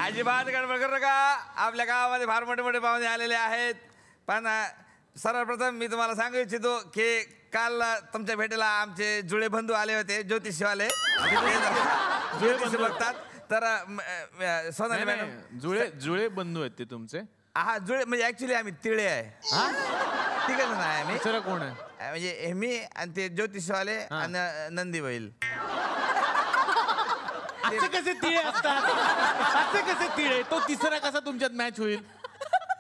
अजिबात गडबड करू नका. आपल्या गावामध्ये फार मोठे मोठे पाहुणे आलेले आहेत. पण सर्वप्रथम मी तुम्हाला सांगू इच्छितो की काल तुमच्या भेटीला आमचे जुळे बंधू आले होते, ज्योतिषवाले. ज्योतिष बघतात. तर सोनाली मॅडम जुळे बंधू आहेत ते तुमचे? हा, जुळे म्हणजे ऍक्च्युली आम्ही तिळे आहे. ठीक आहे ना. आम्ही दुसरं कोण आहे? म्हणजे मी आणि ते ज्योतिषवाले आणि नंदी बैल. असे कसे तिळे असतात? असे कसे तिळे? तो तिसरा कसा तुमच्यात मॅच होईल?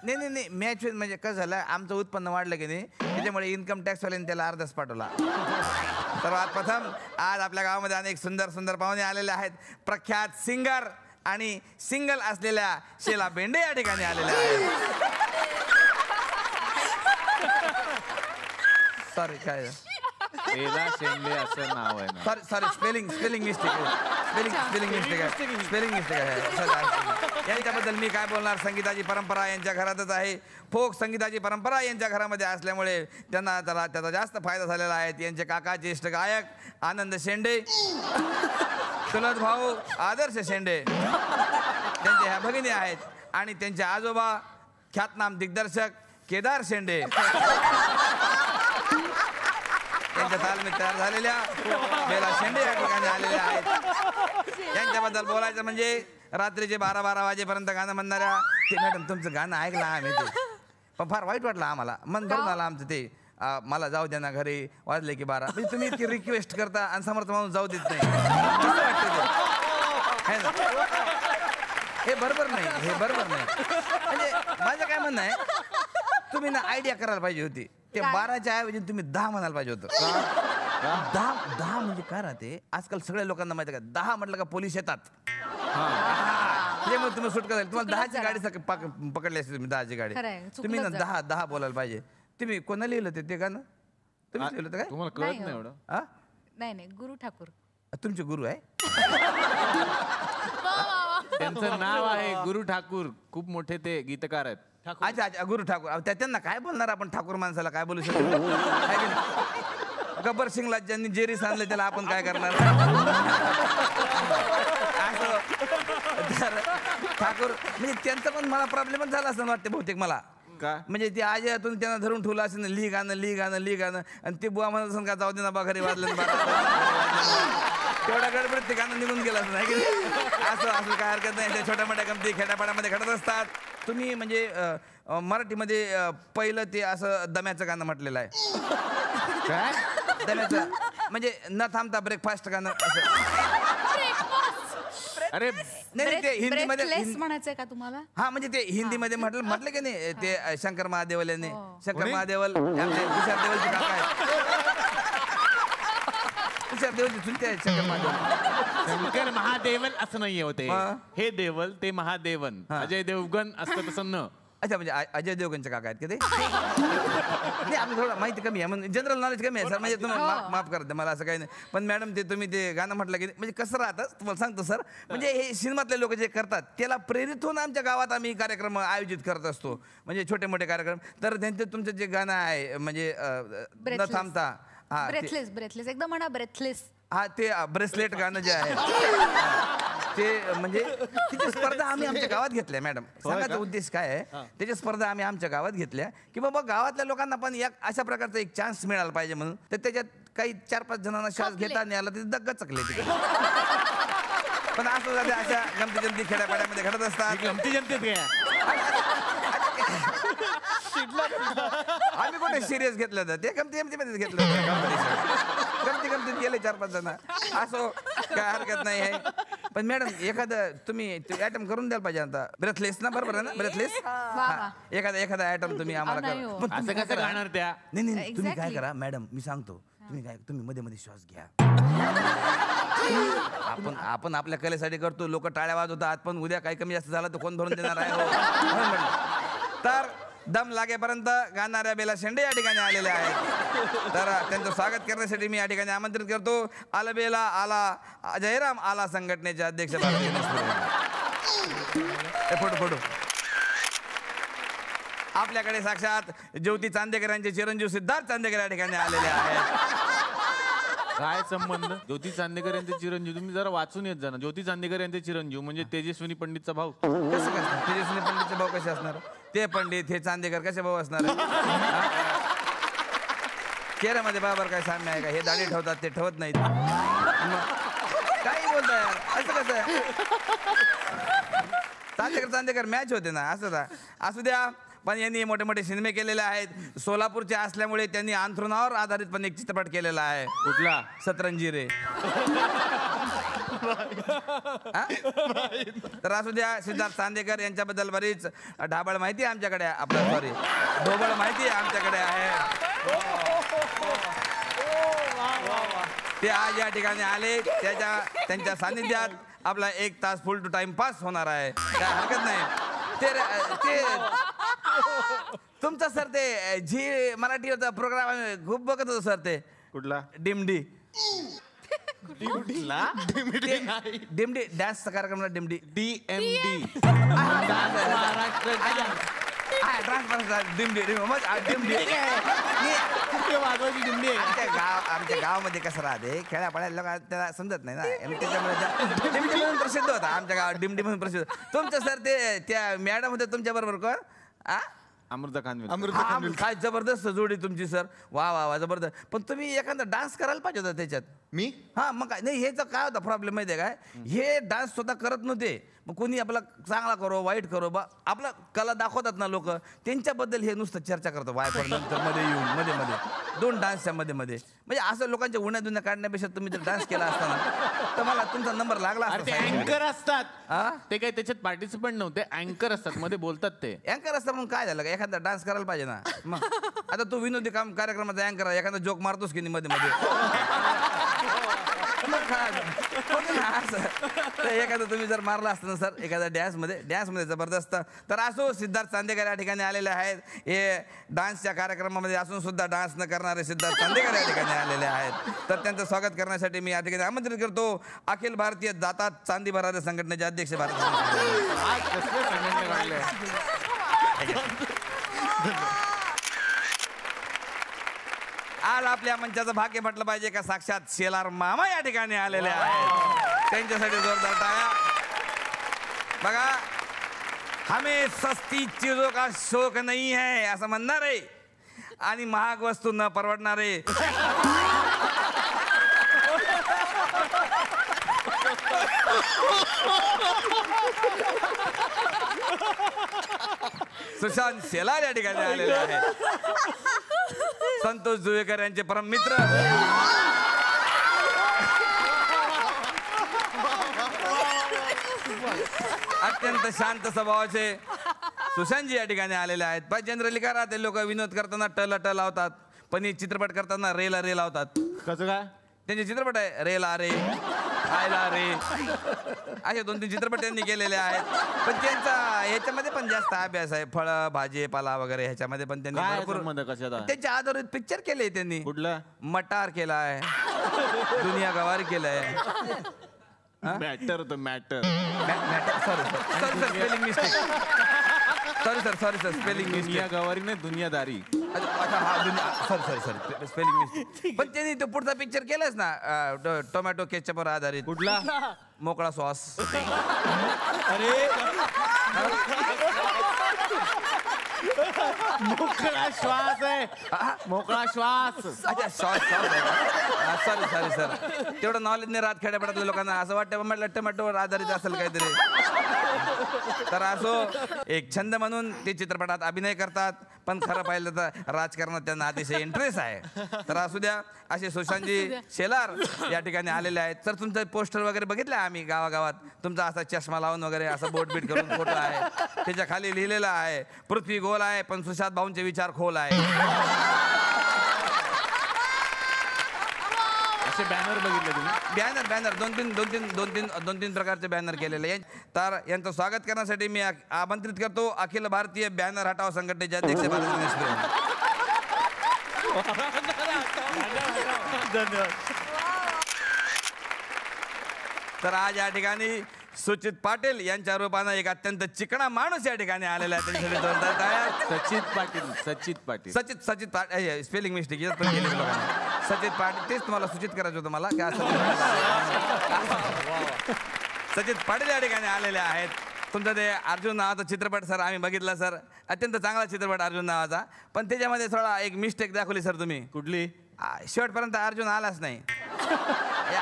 नाही मॅच म्हणजे कसं झालं, आमचं उत्पन्न वाढलं की नाही, त्याच्यामुळे इन्कम टॅक्स वाल्याने त्याला अर्धच पाठवला. सर्वात प्रथम आज आपल्या गावामध्ये अनेक सुंदर सुंदर पाहुणे आलेले आहेत. प्रख्यात सिंगर आणि सिंगल असलेल्या शेला बेंडे या ठिकाणी आलेल्या आहेत. सॉरी काय शेला शेंडे असं नाव आहे ना? सॉरी स्पेलिंग मिस्टेक आहे. यांच्याबद्दल मी काय बोलणार. संगीताची परंपरा यांच्या घरातच आहे. फोक संगीताची परंपरा यांच्या घरामध्ये असल्यामुळे त्यांना त्याचा जास्त फायदा झालेला आहे. यांचे काका ज्येष्ठ गायक आनंद शेंडे, चुलत भाऊ आदर्श शेंडे, त्यांचे ह्या भगिनी आहेत. आणि त्यांचे आजोबा ख्यातनाम दिग्दर्शक केदार शेंडे त्यांच्या तालमीत तयार झालेल्या बेला शेंडे या ठिकाणी आलेल्या आहेत. यांच्याबद्दल बोलायचं म्हणजे रात्रीचे 12 वाजेपर्यंत गाणं म्हणणाऱ्या ते मॅडम तुमचं गाणं ऐकलं आम्ही ते, पण फार वाईट वाटलं आम्हाला. मन भरून आलं आमचं ते. मला जाऊ द्या ना घरी, वाजले की 12. म्हणजे तुम्ही इतकी रिक्वेस्ट करता आणि समर्थ माणूस जाऊ देत नाही. कसं वाटतं ते? हे बरोबर नाही. म्हणजे माझं काय म्हणणं आहे, तुम्ही ना आयडिया करायला पाहिजे होती. ते 12च्या ऐवजी तुम्ही 10 म्हणायला पाहिजे होतं. 10 म्हणजे काय राहते, आजकाल सगळ्या लोकांना माहिती आहे का, 10 म्हटलं का पोलीस येतात. त्यामुळे तुम्ही सुटका झाली. तुम्हाला 10ची गाडी पकडली असते. तुम्ही 10ची गाडी, तुम्ही ना 10 बोलायला पाहिजे. तुम्ही कोणा लिहिलं ते गाणं? तुम्ही लिहिलं काय? तुम्हाला कळत नाही एवढं? नाही गुरु ठाकूर तुमचे गुरु आहे? त्यांचं नाव आहे गुरु ठाकूर. खूप मोठे ते गीतकार आहेत. अच्छा गुरु ठाकूर. त्यांना काय बोलणार आपण? ठाकूर माणसाला काय बोलू शकतो? गब्बर सिंगला ज्यांनी जेरी सांगले त्याला आपण काय करणार? ठाकूर म्हणजे त्यांचा पण मला प्रॉब्लेमच झाला असं वाटते बहुतेक मला. म्हणजे ते आजतून त्यांना धरून ठेवलं असेल, ली गाणं आणि ते बुवा म्हणत असेल का जाऊ दे ना बा घरी वाजलं. तेवढ्या गडबडीत ते गाणं निघून गेलं असं नाही. असं काय हरकत नाही. त्या छोट्या मोठ्या गमती खेड्यापाड्यामध्ये घडत असतात. तुम्ही म्हणजे मराठीमध्ये पहिलं ते असं दम्याचं गाणं म्हटलेलं आहे. काय दम्याचं म्हणजे न थांबता ब्रेकफास्ट गाणं असं. अरे नाही ते हिंदीमध्ये म्हणायचंय का तुम्हाला? हा म्हणजे ते हिंदीमध्ये म्हटलं की नाही ते शंकर महादेवल यांनी. शंकर महादेवल तुषार देवलचे काका आहेत. तुषार देवलचे चुलते आहेत शंकर महादेवल. शंकर महादेवन असं नाहीये होते. हे देवल ते महादेवन. अजय देवगण असतं तसं न. अच्छा म्हणजे अजय देवगणचे काका आहेत का ते? नाही आम्ही थोडं माहिती कमी आहे म्हणजे जनरल नॉलेज कमी आहे सर. म्हणजे तुम्ही माफ करते मला असं काही नाही. पण मॅडम ते तुम्ही ते गाणं म्हटलं की म्हणजे कसं राहतं तुम्हाला सांगतो सर. म्हणजे हे सिनेमातले लोक जे करतात त्याला प्रेरित होऊन आमच्या गावात आम्ही कार्यक्रम आयोजित करत असतो. म्हणजे छोटे मोठे कार्यक्रम. तर त्यांचं तुमचं जे गाणं आहे म्हणजे न थांबता ब्रेथलेस एकदम म्हणा ब्रेथलेस. हा ते ब्रेसलेट गाणं जे आहे ते म्हणजे तिची स्पर्धा आम्ही आमच्या गावात घेतल्या मॅडम. सांगायचा उद्देश काय आहे, त्याची स्पर्धा आम्ही आमच्या गावात घेतल्या की बाबा गावातल्या लोकांना पण अशा प्रकारचा एक चान्स मिळाला पाहिजे म्हणून. तर त्याच्यात काही 4-5 जणांना श्वास घेता नाही आला, ते दग्ग चकले तिकडे. पण असं झालं अशा गमती जमती खेड्यापाड्यामध्ये घडत असतात. गमती जमतीत आम्ही कुठे सिरियस घेतलं होतं, ते गमती जमतीमध्येच घेतलं होतं. गमतीत गेले 4-5 जण. असो काय हरकत नाही आहे. पण मॅडम एखादं तुम्ही आयटम करून द्यायला पाहिजे आता. ब्रेथलेस ना बरोबर आहे ना? ब्रेथलेस एखादा आयटम तुम्ही आम्हाला करा. असं कसं गाणार त्या? नाही तुम्ही काय करा मॅडम, मी सांगतो. तुम्ही मध्ये मध्ये श्वास घ्या. आपण आपल्या कलेसाठी करतो. लोक टाळ्या वाजवतात. पण उद्या काही कमी जास्त झालं तर कोण भरून देणार आहे? तर दम लागेपर्यंत गाणाऱ्या बेला शेंडे या ठिकाणी आलेले आहेत. तर त्यांचं स्वागत करण्यासाठी मी या ठिकाणी आमंत्रित करतो. आलबेला आला जयराम आला संघटनेचे अध्यक्ष फोटो. आपल्याकडे साक्षात ज्योती चांदेकर यांचे चिरंजीव सिद्धार्थ चांदेकर या ठिकाणी आलेले आहेत. काय संबंध? ज्योती चांदेकर यांचे चिरंजीव, तुम्ही जरा वाचून येत जा ना. ज्योती चांदेकर यांचे चिरंजीव म्हणजे तेजस्विनी पंडितचा भाऊ. कसं कसं तेजस्वी पंडितचे भाऊ कसे असणार? ते पंडित हे चांदेकर कसे भाऊ असणार? चेहऱ्यामध्ये बाबर काय साम्य आहे का? हे दाढी ठेवतात ते ठेवत नाहीत. काही बोलताय यार, असं कसं आहे? चांदेकर मॅच होते ना, असं असू द्या. पण यांनी मोठे मोठे सिनेमे केलेले आहेत. सोलापूरचे असल्यामुळे त्यांनी अंथरुणावर आधारित पण एक चित्रपट केलेला आहे. कुठला? सतरंजी रे. तर असू द्या. सिद्धार्थ चांदेकर यांच्याबद्दल बरीच ढाबळ माहिती आहे आमच्याकडे. आपलं सॉरी ढोबळ माहिती आहे आमच्याकडे आहे. ते आज या ठिकाणी आले. त्यांच्या सानिध्यात आपला 1 तास फुल टू टाइम पास होणार आहे. काय हरकत नाही. ते तुमचा सर ते झी मराठी होता प्रोग्राम खूप बघत होतो सर. ते कुठला? डिमडी डिमडी डान्सचा कार्यक्रम डिमडी. DMD. आमच्या गावामध्ये कसं राहते, खेड्यापाड्या लोक त्याला समजत नाही ना, त्याच्यामुळे डिमडी म्हणून प्रसिद्ध होता आमच्या गावात. डिमडी म्हणून प्रसिद्ध. तुमचं सर ते त्या मॅडम होते तुमच्या बरोबर कोण? अमृता खान. काय जबरदस्त जोडी तुमची सर. वा वा वा जबरदस्त. पण तुम्ही एखादा डान्स करायला पाहिजे होता त्याच्यात. मी? हा मग काय नाही. ह्याचा काय होता प्रॉब्लेम माहिती आहे काय? हे डान्स स्वतः करत नव्हते. मग कोणी आपला चांगला करो वाईट करो बा आपला कला दाखवतात ना लोक, त्यांच्याबद्दल हे नुसतं चर्चा करतो. वायफळ नंतर मध्ये येऊन मध्ये 2 डान्सच्या मध्ये म्हणजे असं लोकांच्या उन्हा दुन्या काढण्यापेक्षा तुम्ही जर डान्स केला असताना तर मला तुमचा नंबर लागला ते असता. अँकर असतात. ते काही त्याच्यात पार्टिसिपंट नव्हते, अँकर असतात, मध्ये बोलतात ते. अँकर असतं म्हणून काय झालं का? एखादा डान्स करायला पाहिजे ना. मग आता तू विनोदी कार्यक्रमाचा अँकर आहे, एखादा जोक मारतोस की नाही मध्ये तर एखादं तुम्ही जर मारला असतं ना सर एखाद्या डॅन्समध्ये जबरदस्त. तर असो, सिद्धार्थ चांदेकर या ठिकाणी आलेले आहेत. हे डान्सच्या कार्यक्रमामध्ये असून सुद्धा डान्स न करणारे सिद्धार्थ चांदेकर या ठिकाणी आलेले आहेत. तर त्यांचं स्वागत करण्यासाठी मी या ठिकाणी आमंत्रित करतो अखिल भारतीय दातात चांदी भरारी संघटनेचे अध्यक्ष आज आपल्या मंचाचं भाग्य म्हटलं पाहिजे का साक्षात शेलार मामा या ठिकाणी आलेले आहेत. त्यांच्यासाठी जोरदार टाळ्या. बघा, हमें सस्ती चीजों का शौक नहीं है असं म्हणणार आहे आणि महाग वस्तू न परवडणारे सुशांत शेलार या ठिकाणी आलेले आहेत. संतोष जुवेकर यांचे परम मित्र अत्यंत शांत स्वभावाचे सुशांतजी या ठिकाणी आलेले आहेत. पण जनरली काय राहते, लोक विनोद करताना ट लावतात, पण हे चित्रपट करताना रे लावतात. कसं काय? त्यांचे चित्रपट आहे रेला रे, आयला रे, असे 2-3 चित्रपट त्यांनी केलेले आहेत. पण त्यांचा ह्याच्यामध्ये पण जास्त अभ्यास आहे. फळं भाजीपाला वगैरे ह्याच्यामध्ये पण त्यांनी भरपूर त्यांच्या आधारित पिक्चर केले त्यांनी. कुठलं? मटार केलाय, दुनिया गवार केलाय. Matter sorry sir spelling mistake. दुनिया गवारी नाही, दुनियादारी. Sorry spelling mistake. पण त्यांनी तो पुढचा पिक्चर केलाच ना टोमॅटो केचपवर आधारित. कुठला? मोकळा श्वास. अरे मोकळा श्वास आहे, मोकळा श्वास. अच्छा सॉरी सर, तेवढं नॉलेज नाही राहत खेड्यापाड्यातल्या लोकांना. असं वाटतं म्हटलं टोमॅटोवर आधारित असेल काहीतरी. तर असो, एक छंद म्हणून ते चित्रपटात अभिनय करतात, पण खरं पाहिलं तर राजकारणात त्यांना अतिशय इंटरेस्ट आहे. तर असू द्या, असे सुशांतजी शेलार या ठिकाणी आलेले आहेत. तर तुमचं पोस्टर वगैरे बघितलं आम्ही गावागावात. तुमचा असा चष्मा लावून वगैरे असं बोट बीट करून फोटो आहे. त्याच्या खाली लिहिलेलं आहे, पृथ्वी गोल आहे पण सुशांत भाऊंचे विचार खोल आहे. असे बॅनर बघितले तुम्ही? बॅनर 2-3 प्रकारचे बॅनर केलेले. तर यांचं स्वागत करण्यासाठी मी आमंत्रित करतो अखिल भारतीय बॅनर हटाव संघटनेचे अध्यक्ष तर आज या ठिकाणी सुचित पाटील यांच्या रूपाने एक अत्यंत चिकणा माणूस या ठिकाणी आलेला आहे. सचित पाटील स्पेलिंग मिस्टेक सचित पाटील तेच तुम्हाला सूचित करायचं होतं मला की असं सचित पाटील या ठिकाणी आलेले आहेत. तुमचं ते अर्जुन नावाचा चित्रपट सर आम्ही बघितला सर, अत्यंत चांगला चित्रपट अर्जुन नावाचा, पण त्याच्यामध्ये थोडा एक मिस्टेक दाखवली सर तुम्ही. कुठली? शेवटपर्यंत अर्जुन आलाच नाही.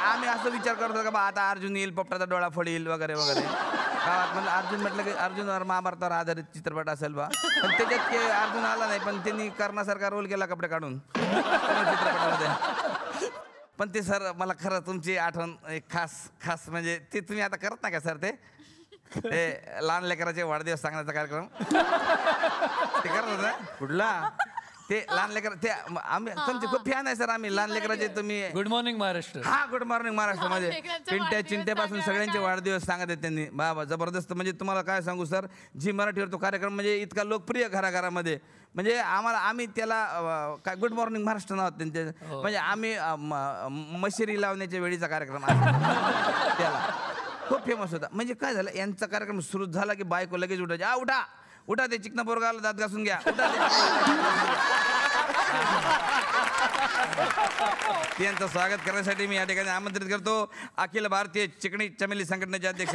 आम्ही असं विचार करतो का बा आता अर्जुन येईल, पोपटाचा डोळा फोडील वगैरे वगैरे. गावात म्हणजे अर्जुन म्हटलं की अर्जुनवर महाभारतावर आधारित चित्रपट असेल बा, पण त्याच्यात ते अर्जुन आला नाही, पण त्यांनी कर्णासारखा रोल केला कपडे काढून चित्रपटामध्ये. पण ते सर मला खरं तुमची आठवण एक खास म्हणजे ते तुम्ही आता करत ना का सर ते लहान लेकराचे वाढदिवस सांगण्याचा कार्यक्रम ते करत होता. कुठला? ते लहान लेकर ते आम्ही तुमचे खूप फॅन आहे सर आम्ही लहान लेकराचे. तुम्ही गुड मॉर्निंग महाराष्ट्र. हा गुड मॉर्निंग महाराष्ट्रामध्ये लेकरांचा पिंट्या वाढदिवस चिंट्यापासून सांगा सगळ्यांचे काय? वाढदिवस सांगत आहेत त्यांनी. बाबा जबरदस्त. म्हणजे तुम्हाला काय सांगू सर, जी मराठीवर तो कार्यक्रम म्हणजे इतका लोकप्रिय घराघरामध्ये, म्हणजे आम्ही त्याला काय गुड मॉर्निंग महाराष्ट्र नाव त्यांचे, म्हणजे आम्ही मशिरी लावण्याच्या वेळीचा कार्यक्रम त्याला खूप फेमस होता. म्हणजे काय झालं, यांचा कार्यक्रम सुरू झाला की बायको लगेच उठायची, उठा उठा ते चिकना पोरगाला दात घासून घ्या, उठा त्यांचं स्वागत करण्यासाठी मी या ठिकाणी आमंत्रित करतो अखिल भारतीय चिकणी चमेली संघटनेचे अध्यक्ष